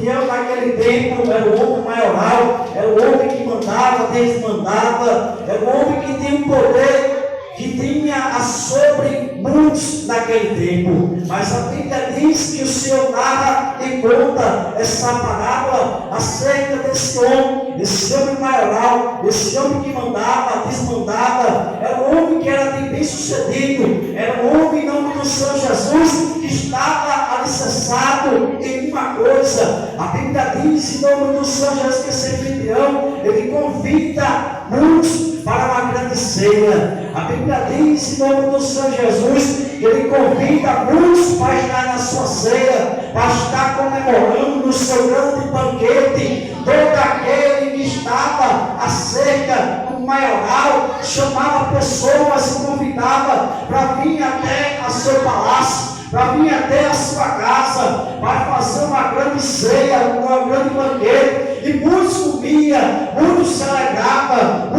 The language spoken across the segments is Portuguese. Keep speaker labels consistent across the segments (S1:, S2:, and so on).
S1: naquele tempo era o homem maioral, era o homem que mandava, desmandava, era o homem que tinha um poder que tinha a sobre muitos naquele tempo. Mas a Bíblia diz que o Senhor narra e conta essa parábola acerca desse homem maioral, esse homem que mandava, desmandava, era um homem que era bem sucedido, era um homem em nome do Senhor Jesus que estava alicerçado em uma coisa. A Bíblia diz em nome do Senhor Jesus que esse anfitrião, ele convida muitos para uma grande ceia. A Bíblia diz em nome do Senhor Jesus que ele convida muitos para estar na sua ceia, para estar comemorando no seu grande banquete. Todo aquele que estava acerca do maioral chamava pessoas e convidava para vir até a seu palácio, para vir até a sua casa, para fazer uma grande ceia, um grande banquete. E muitos comiam, muitos se alegravam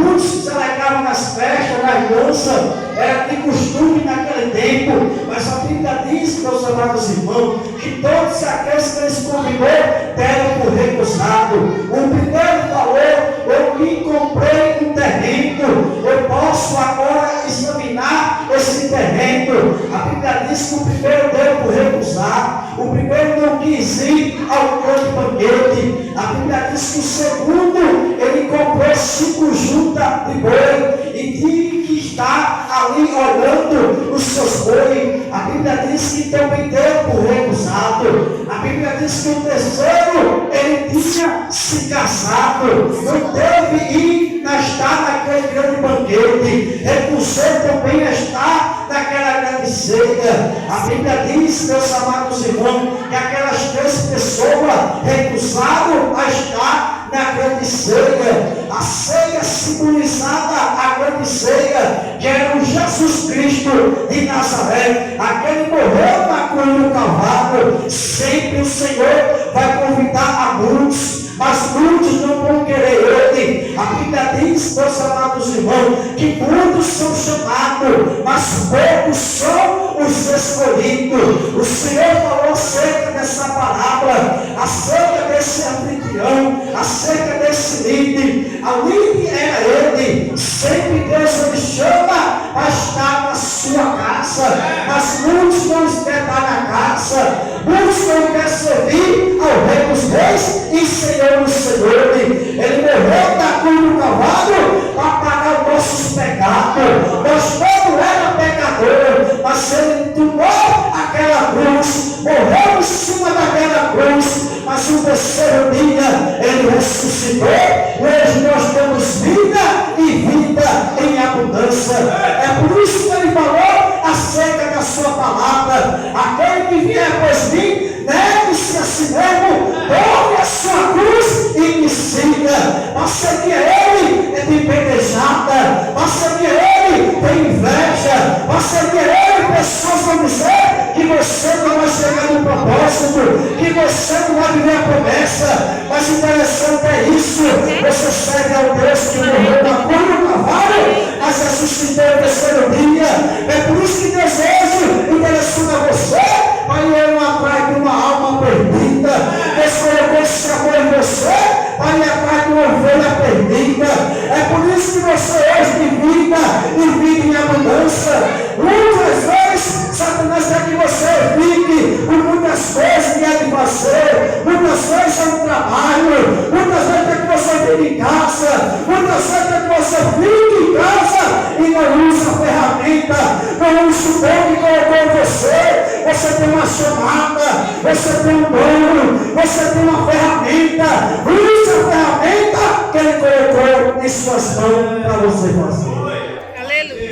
S1: nas festas, nas danças, era de costume naquele tempo. Mas a Bíblia diz, meus amados irmãos, que todos aqueles que eles convidou deram por recusado. O primeiro falou: eu me comprei um terreno, eu posso agora examinar esse terreno. A Bíblia diz que o primeiro deu por recusar, o primeiro não quis ir ao grande banquete. A Bíblia diz que o segundo, ele comprou 5 juntas de boi e tinha que estar ali olhando os seus boi. A Bíblia diz que também deu por recusado. A Bíblia diz que o terceiro, ele tinha se casado, não teve ir estar naquele grande banquete, recusou também a estar naquela grande ceia. A Bíblia diz, meus amados irmãos, que aquelas 3 pessoas recusaram a estar na grande ceia. A ceia simbolizada, a grande ceia, que era o Jesus Cristo de Nazaré, aquele que morreu na cruz do Calvário. Sempre o Senhor vai convidar a muitos, mas muitos não vão querer Ele. A Bíblia diz, meus amados irmãos, que muitos são chamados, mas poucos são os escolhidos. O Senhor falou acerca dessa parábola, acerca desse anfitrião, acerca desse líder. A líder era ele. Sempre Deus ele chama para estar na sua casa, mas muitos não querem estar na casa, muitos não querem servir ao Rei dos Reis e Senhor dos Senhores. Ele morreu na cruz do Calvário para pagar os nossos pecados. Nós todos éramos pecadores, mas ele tomou aquela cruz, morreu em cima daquela cruz, mas no terceiro dia ele ressuscitou. Hoje nós temos vida e vida em abundância. É por isso que ele falou acerca da sua palavra: aquele que vier após mim, negue-se a si mesmo, tome a sua cruz e me siga. Para seguir ele é de pedejada, para seguir ele tem inveja, para seguir ele pessoas vão dizer que você não vai chegar no propósito, que você não vai viver a promessa. Mas interessante é isso: você serve ao Deus que morreu na cruz do Calvário, mas ressuscitou no terceiro dia. É por isso que Deus hoje interessou a você, para ir atrás de uma alma perdida. Deus colocou esse amor em você para ir atrás de uma ovelha perdida. É por isso que você hoje tem vida e vida em abundância. Muitas vezes Satanás quer que você fique com muitas coisas que quer fazer, muitas vezes é um trabalho, muitas vezes quer que você fique em casa, muitas vezes quer que você fique em casa e não use a ferramenta, não use o dom que colocou em você. Você tem uma chamada, você tem um dom, você tem uma ferramenta. Use a ferramenta que ele colocou em suas mãos para você fazer.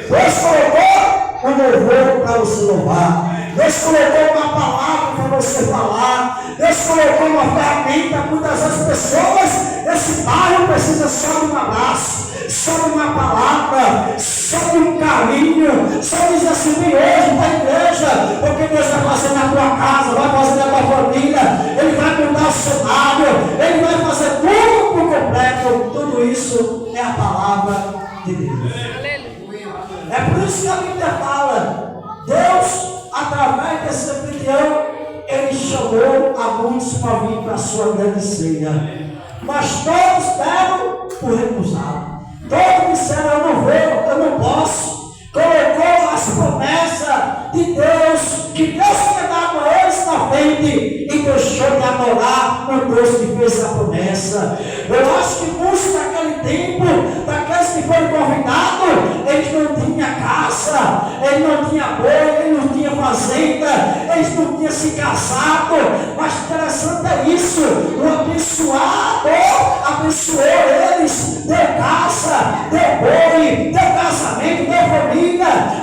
S1: Deus colocou um louvor para você louvar. Deus colocou uma palavra para você falar. Deus colocou uma ferramenta. Muitas das pessoas desse bairro precisam só de um abraço, só de uma palavra, só de um carinho, só dizer assim: vem hoje para a igreja, porque Deus vai fazer na tua casa, vai fazer na tua família, Ele vai mudar o cenário, Ele vai fazer tudo por completo. Tudo isso é a palavra de Deus. É por isso que a Bíblia fala: Deus, através desse anfitrião, Ele chamou a muitos para vir para a sua grande ceia. Mas todos deram por recusado. Todos disseram: eu não vou, eu não posso. Colocou as promessas de Deus, que Deus tinha dado a eles na frente, e deixou de adorar o Deus que fez a promessa. Eu acho que muitos naquele tempo, daqueles que foram convidados, eles não tinham casa, eles não tinham boi, eles não tinham fazenda, eles não tinham se casado. Mas interessante é isso: o abençoado abençoou eles, deu casa, deu boi, deu casamento, deu família.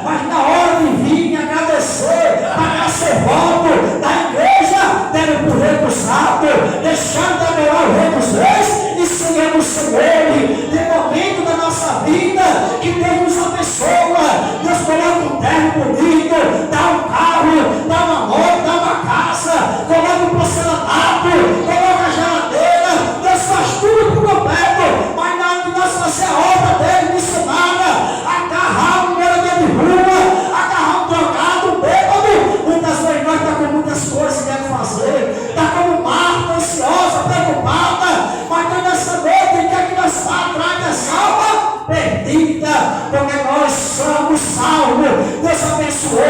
S1: Mas na hora de vir agradecer, pagar seu voto da igreja, deram por recusado, deixaram de adorar o Rei dos Reis e Senhor do Senhor. Tem momento da nossa vida que Deus nos abençoa, Deus coloca um terno bonito, dá um carro, dá uma moto, dá uma casa, coloca um porcelanato, coloca a geladeira, Deus faz tudo por completo. Mas na hora de nós fazer a obra dele missionária, agarrar um morador de rua, agarrar um drogado, bêbado, muitas vezes nós estamos com muitas coisas que queremos fazer, está como Marta, ansiosa, preocupada. Mas Deus nessa noite quer que nós vá atrás dessa alma perdida, porque nós somos salvos. Deus abençoou,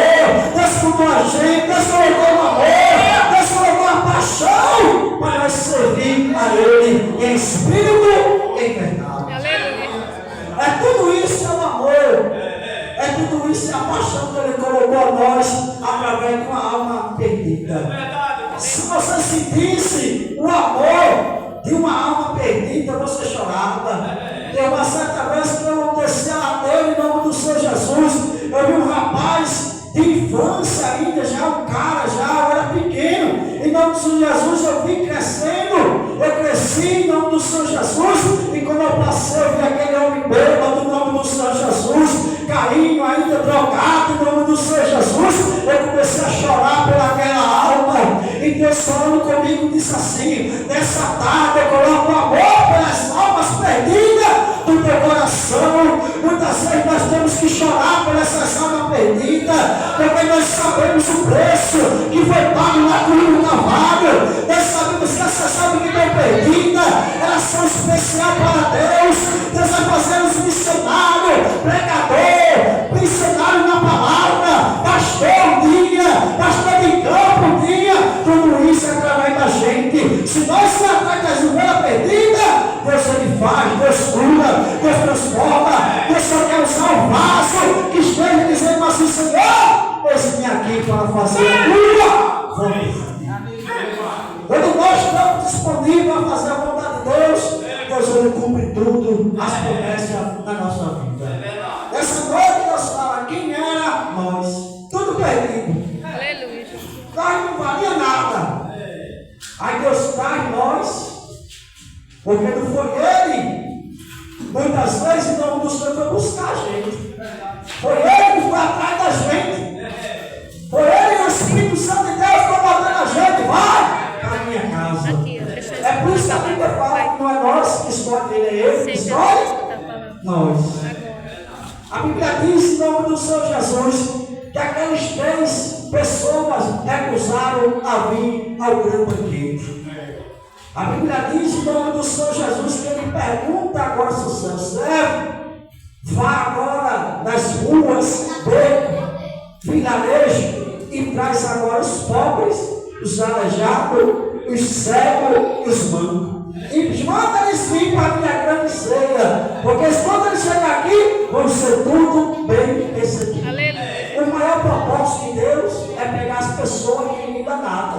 S1: Deus cuidou a gente, Deus colocou o amor, Deus colocou a paixão para nós servir a Ele em espírito e em verdade. É tudo isso, é o amor, é tudo isso, é a paixão que Ele colocou a nós através de uma alma perdida. Se você sentisse o amor de uma alma perdida, você chorava. Tem uma certa vez que eu desci a ladeira em nome do Senhor Jesus. Eu vi um rapaz de infância ainda, já um cara, já eu era pequeno. Em nome do Senhor Jesus eu vim crescendo. Eu cresci em nome do Senhor Jesus. E quando eu passei, eu vi aquele homem bêbado em nome do Senhor Jesus, carinho ainda drogado em nome do Senhor Jesus. Eu comecei a chorar pelaquela alma. E Deus falando comigo disse assim: nessa tarde eu coloco amor pelas almas perdidas do teu coração. Muitas vezes nós temos que chorar por essas almas perdidas, porque nós sabemos o preço que foi pago na cruz do Calvário. Nós sabemos que essas almas que estão perdidas, elas são especiais para Deus. Deus vai fazer os missionários, pregador, missionário na palavra, pastor um dia, pastor de campo um dia. Tudo isso é através da gente. Se nós for atrás das ovelhas perdidas, Deus Ele faz, Deus cura, Deus transforma. Deus só quer usar o vaso que esteja dizendo assim: Senhor, eis-me aqui para fazer a tua vontade. Quando nós estamos disponíveis a fazer a vontade de Deus, Deus Ele cumpre tudo, as promessas na nossa vida. Essa noite nós falamos: quem era nós? Tudo perdido. Nós não valia nada. Aí Deus traz nós, porque não foi Ele. Muitas vezes o nome do Senhor foi buscar a gente. Foi Ele que foi atrás da gente. Foi Ele, o Espírito Santo de Deus, que foi botando a gente. Vai para a minha casa. É por isso que a Bíblia fala que não é nós que escolhe Ele, é Ele que escolhe nós. A Bíblia diz, em nome do Senhor Jesus, que aquelas 3 pessoas recusaram a vir ao grande banquete. A Bíblia diz, em nome do Senhor Jesus, que Ele pergunta agora ao seu servo: vá agora nas ruas, becos, vilarejo, e traz agora os pobres, os aleijados, os cegos e os mancos. E manda eles vir para a minha grande ceia, porque quando eles chegarem aqui, vão ser tudo bem recebidos. O maior propósito de Deus é pegar as pessoas que não dão nada.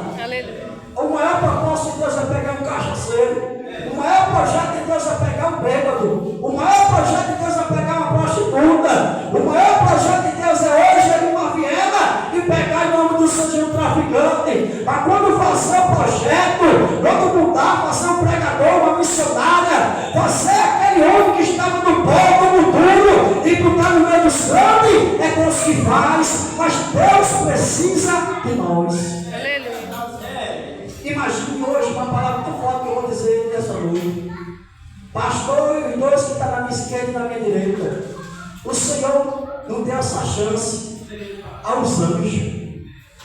S1: O maior propósito de Deus é pegar um cachaceiro. O maior projeto de Deus é pegar um bêbado. O maior projeto de Deus é pegar uma prostituta. O maior projeto de Deus é hoje ir numa viela e pegar em nome do Senhor um traficante. Mas quando fazer o projeto, quando mudar, fazer um pregador, uma missionária, fazer aquele homem que estava no povo, no duro, e botar no meio dos grandes, é Deus que faz. Mas Deus precisa de nós. Imagine hoje uma palavra tão forte que eu vou dizer nessa noite. Pastor e os 2 que estão na minha esquerda e na minha direita. O Senhor não deu essa chance aos anjos,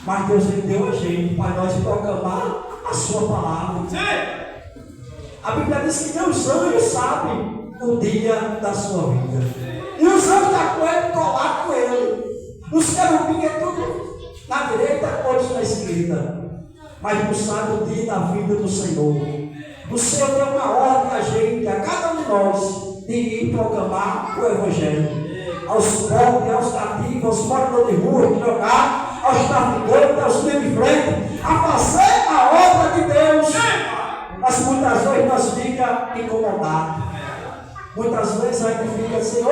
S1: mas Deus Ele deu a gente para nós proclamar a sua palavra. A Bíblia diz que nem os anjos sabem o dia da sua vida. E os anjos estão com ele, colados com ele. Os querubins é tudo na direita, outros na esquerda. Mas não sabe o dia da vida do Senhor. O Senhor deu uma ordem a gente, a cada um de nós, de ir proclamar o Evangelho. Aos pobres, aos cativos, aos moradores de rua, de jogar, aos traficantes, aos de frente, a fazer a obra de Deus. Mas muitas vezes nós ficamos incomodados. Muitas vezes a gente fica, Senhor,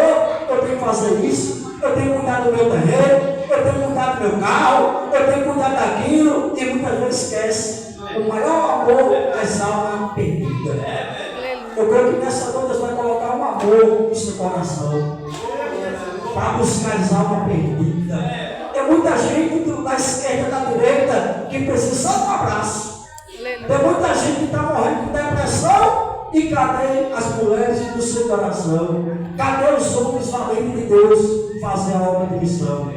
S1: eu tenho que fazer isso, eu tenho que cuidar do meu terreno, eu tenho que cuidar do meu carro, eu tenho que cuidar daquilo, e muitas vezes esquece o maior amor das almas perdidas. Eu creio que nessa noite Deus vai colocar um amor no seu coração para buscar as almas perdidas. Tem muita gente da esquerda e da direita que precisa só de um abraço. Tem muita gente que está morrendo com depressão. E cadê as mulheres do seu coração? Cadê os homens valentes de Deus fazer a obra de missão?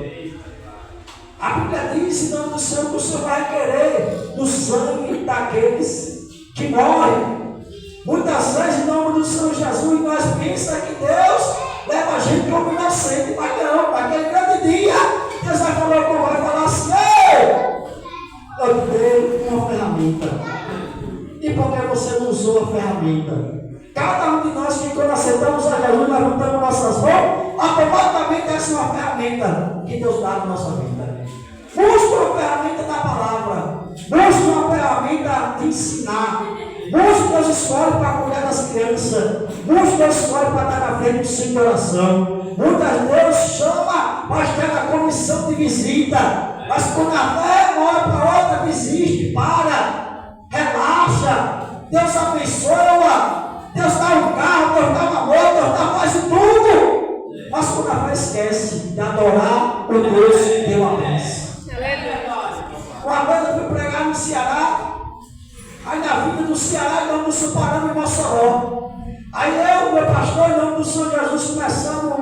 S1: A Bíblia diz em nome do Senhor que o Senhor vai querer do sangue daqueles que morrem. Muitas vezes, em nome do Senhor Jesus, nós pensamos que Deus leva a gente como inocente, mas não, naquele grande dia, Deus vai falar assim: ei, eu te dei uma ferramenta. E por que você não usou a ferramenta? Cada um de nós que quando aceitamos a Jesus, levantamos nossas mãos, automaticamente essa é uma ferramenta que Deus dá na nossa vida. Busque uma ferramenta da palavra. Busque uma ferramenta de ensinar. Busque Deus escolhe para cuidar das crianças. Busque Deus escolhe para estar na frente do seu coração. Muitas Deus chama para estar na comissão de visita. Mas quando a fé olha para outra, desiste, para. Relaxa, Deus abençoa, Deus dá um carro, Deus dá um amor, Deus dá faz tudo. Mas quando a fé esquece de adorar o Deus que deu a paz. Uma vez eu fui pregar no Ceará, aí na vida do Ceará, em nome do Senhor, paramos em Mossoró. Aí eu, meu pastor, em nome do Senhor Jesus, começamos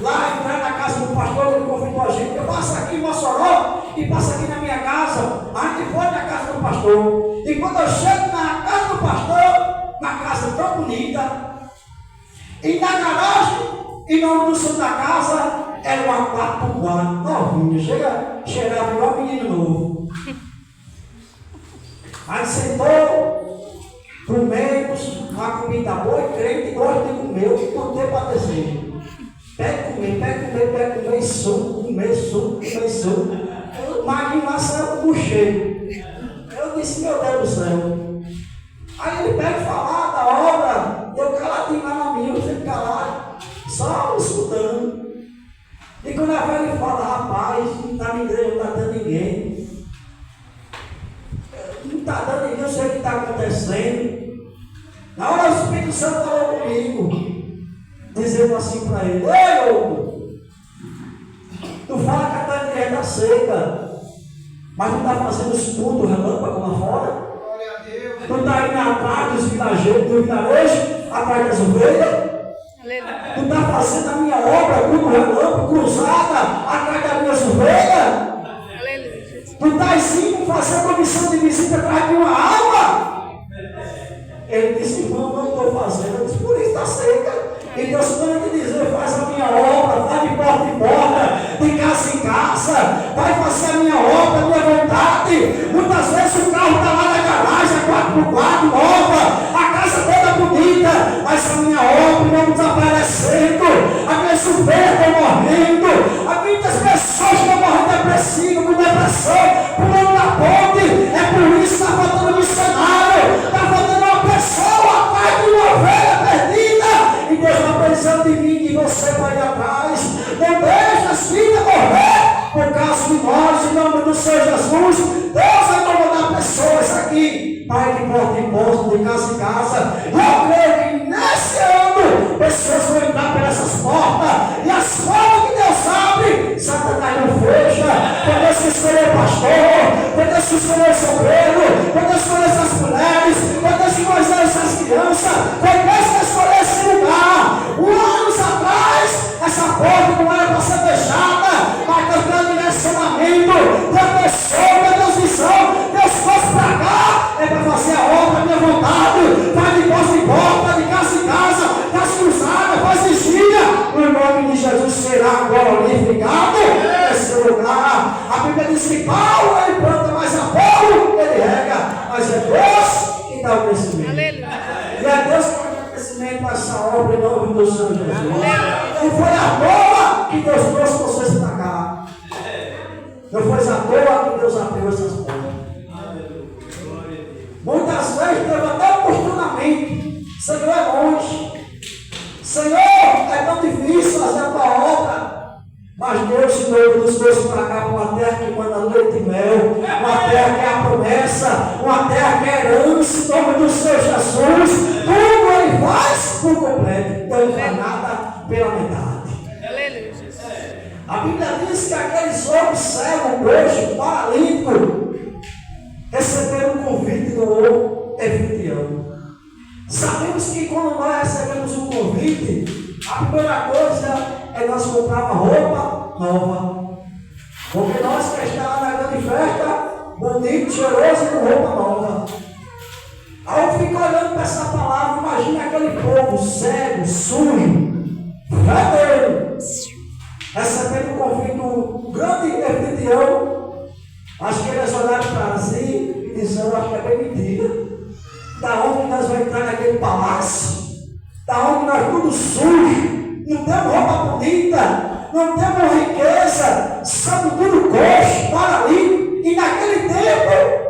S1: lá a entrar na casa do pastor, ele convidou a gente. Eu passo aqui em Mossoró e passo aqui na minha casa. A gente foi na casa do pastor. E quando eu chego na casa do pastor, uma casa tão bonita, e na garagem, em nome do Senhor da casa, era uma 4x4, novinha, cheirava igual um menino novo. Aí sentou, comemos, uma comida boa, e crente gosta de comer, eu que botei para descer. Pega comer, e suco, comer suco. O maguinho lá saiu com o cheiro. Eu disse, meu Deus do céu. Aí ele pega e falar da obra, eu caladinho lá na minha, eu sempre calado, só escutando. E quando a velha fala, rapaz, não está na igreja, não está dando ninguém. Não está dando ninguém, eu sei o que está acontecendo. Na hora o Espírito Santo falou comigo, dizendo assim para ele: ei, louco, tu fala que a tua igreja está seca, mas tu está fazendo estudo relâmpago lá fora? Tu está indo atrás dos vilarejos, atrás das ovelhas? Tu está fazendo a minha obra como relâmpago, cruzada, atrás das minhas ovelhas? Tu estás indo fazer a comissão de visita atrás de uma alma? Ele disse: irmão, não estou fazendo. Eu disse: por isso está seca. E Deus manda te dizer: faz a minha obra, vai de porta em porta, de casa em casa, vai fazer a minha obra, a minha vontade. Muitas vezes o carro está lá na garagem, a 4x4, nova, a casa toda bonita, mas a minha obra não desaparecendo, a minha chuveira está morrendo, há muitas pessoas estão morrendo depressivo, com depressão, pulando na ponte. É por isso que está faltando missionário, está faltando uma pessoa atrás de uma ovelha perdida. E Deus está pensando em mim, que você vai atrás. Não deixa as filhas morrer por causa de nós, em nome do Senhor Jesus. Deus vai incomodar pessoas aqui, pai, de porta em porta, de casa em casa. Eu creio que nesse ano pessoas vão entrar por essas portas, e as portas que Deus abre, Satanás não fecha. Quando Deus escolheu o pastor, quando Deus escolheu o sobreiro, quando Deus escolheu essas mulheres, quando Deus escolheu essas crianças, quando Deus escolheu esse lugar, anos atrás, essa porta não era para ser fechada, mas Deus deu direcionamento, Deus pessoa, Deus visão, Deus fosse para cá, é para dá o crescimento. E é Deus que vai dar crescimento para essa obra em nome do Senhor Jesus. Não foi à toa que Deus trouxe vocês para cá. Não foi à toa que Deus abriu essas portas. Muitas vezes teve até um questionamento. Senhor, é longe. Senhor, é tão difícil fazer a tua obra. Mas Deus, Senhor, nos trouxe para cá, para uma terra que manda leite e mel, uma terra que é a promessa, uma terra que é herança, em nome do Senhor Jesus. Tudo Ele faz por completo. Então Ele não faz nada pela metade.
S2: Aleluia, Jesus.
S1: A Bíblia diz que aqueles homens cegos, coxos, paralíticos, receberam um convite do anfitrião. Sabemos que quando nós recebemos um convite, a primeira coisa é nós comprar uma roupa nova. Porque nós que estamos na grande festa, bonito, cheiroso e com roupa nova. Aí eu fico olhando para essa palavra, imagina aquele povo cego, sujo, feio, recebendo um convite do grande anfitrião. Acho que eles olharam para si e disseram, acho que é bem mentira. Da onde nós vamos entrar naquele palácio? Da onde nós tudo sujo? Não temos roupa bonita, não temos riqueza, somos tudo coxo, paralítico. E naquele tempo,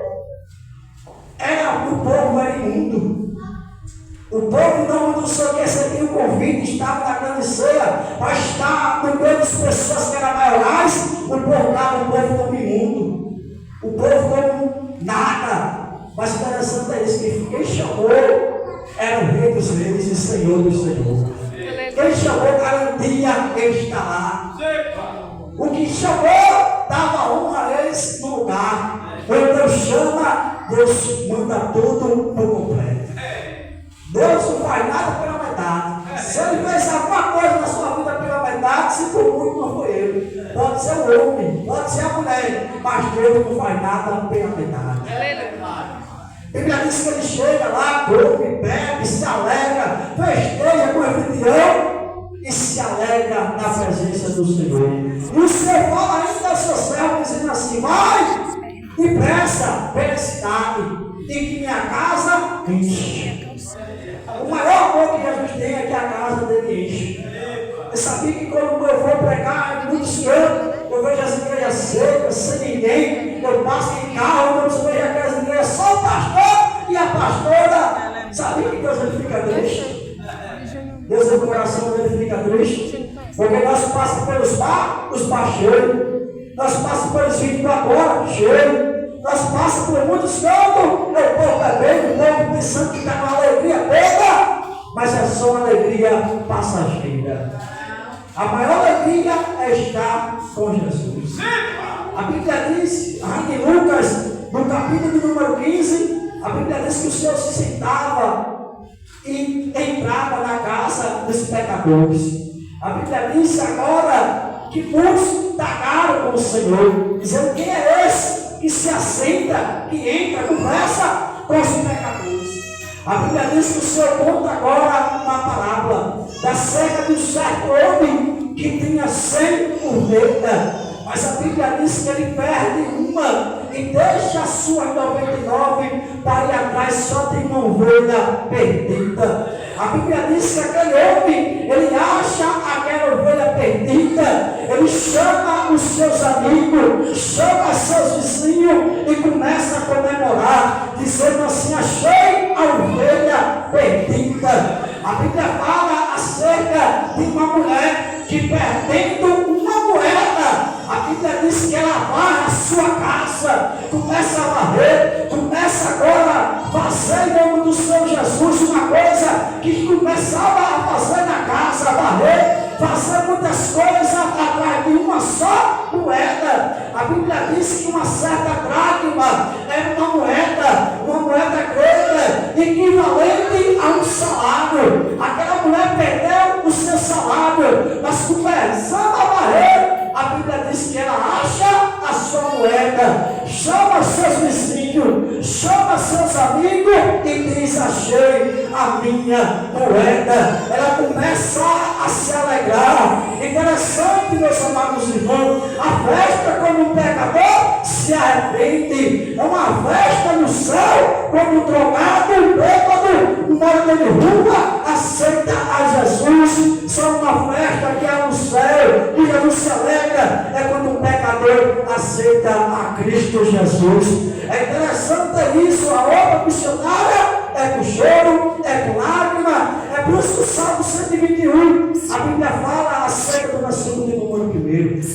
S1: o povo era imundo. O povo, em nome do Senhor, que recebia o convite, estava na grande ceia, mas está no meio das pessoas que eram maiorais, o povo estava um povo como imundo. O povo como nada. Mas interessante é isso, que quem chamou era o Rei dos Reis e Senhor dos Senhores. Quem chamou garantia ele está lá. O que chamou dava honra a eles no lugar. Quando Deus chama, Deus manda tudo por completo. Deus não faz nada pela metade. Se Ele fez alguma coisa na sua vida pela metade, se for muito, não foi Ele. Pode ser o homem, pode ser a mulher, mas Deus não faz nada pela metade. A Bíblia diz que ele chega lá, come, bebe, se alegra, festeja com o anfitrião e se alegra na presença do Senhor. E o Senhor fala ainda ao seu servo, dizendo assim: vai depressa pela cidade e que minha casa enche. O maior amor que Jesus tem é que a casa dele enche. Eu sabia que quando eu vou pregar, é muito cedo, eu vejo as igrejas secas, sem ninguém, eu passo em carro, eu vejo aquelas igrejas só o pastor e a pastora. Sabia que Deus ele fica triste? Deus no coração dele fica triste, porque nós passamos pelos bar, os bar cheios, nós passamos pelos 24 horas cheios, nós passamos por muitos cantos, o povo bebendo, o povo pensando que está com alegria toda, mas é só uma alegria passageira. A maior alegria é estar com Jesus. A Bíblia diz, ainda em Lucas, no capítulo número 15, a Bíblia diz que o Senhor se sentava e entrava na casa dos pecadores. A Bíblia diz agora que muitos tagaram com o Senhor, dizendo: quem é esse que se assenta, que entra, conversa com os pecadores? A Bíblia diz que o Senhor conta agora uma parábola acerca de um certo homem que tinha 100 ovelhas, mas a Bíblia diz que ele perde uma e deixa as suas 99 para ir atrás, só tem uma ovelha perdida. A Bíblia diz que aquele homem, ele acha aquela ovelha perdida, ele chama os seus amigos, chama seus vizinhos e começa a comemorar, dizendo assim: achei a ovelha perdida. A Bíblia fala acerca de uma mulher que, perdendo uma moeda, a Bíblia diz que ela varre a sua casa, começa a varrer, começa agora a fazer em nome do Senhor Jesus uma coisa que começava a fazer na casa, varrer, fazer muitas coisas atrás de uma só moeda. A Bíblia diz que uma certa dracma era uma moeda grega, equivalente a um salário. Aquela mulher perdeu o seu salário, mas começando a varrer, a Bíblia diz que ela acha a sua moeda, chama seus vizinhos, chama seus amigos e diz: achei a minha moeda. Ela começa a se alegrar. Interessante, meus amados irmãos, a festa como um pecador se arrepende. É uma festa no céu, quando o drogado, o bêbado, na hora dele rua, aceita a Jesus. Só uma festa que é no céu, que Jesus se alegra, é quando o pecador aceita a Cristo Jesus. É interessante isso, a obra missionária é com choro, é com lágrima. É por isso que o Salmo 121, a Bíblia fala acerca do versículo de número 1.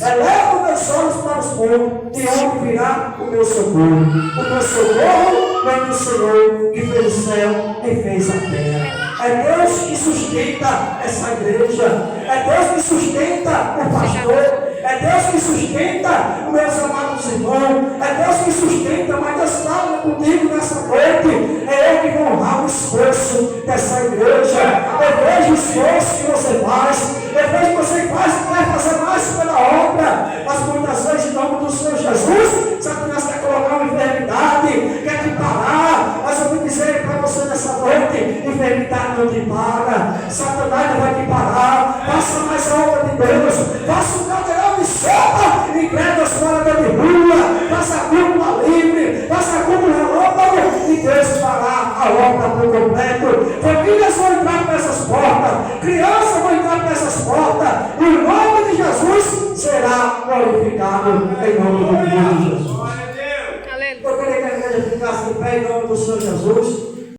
S1: Elevo meus olhos para os montes, de onde virá o meu socorro. O meu socorro vem do Senhor, que fez o céu e fez a terra. É Deus que sustenta essa igreja. É Deus que sustenta o pastor. É Deus que sustenta os meus amados irmãos. É Deus que sustenta, mas Deus fala comigo nessa noite. É eu que vou honrar o esforço dessa igreja. Eu vejo o esforço que você faz. Eu vejo que você faz e vai fazer mais pela obra. Mas muitas vezes, em nome do Senhor Jesus, Satanás quer colocar uma enfermidade, quer te parar. Mas eu vou dizer para você nessa noite: enfermidade não te para. Satanás não vai te parar. Faça mais a obra de Deus. Faça um caldeirão de sopa e prega fora de rua. Faça cúpula livre. Faça cúpula relâmpago e Deus fará a obra por completo. Famílias vão entrar por essas portas. Crianças vão entrar por essas portas. E o nome de Jesus será glorificado em nome do Senhor Jesus. Eu queria que a igreja ficasse em pé em nome do Senhor Jesus.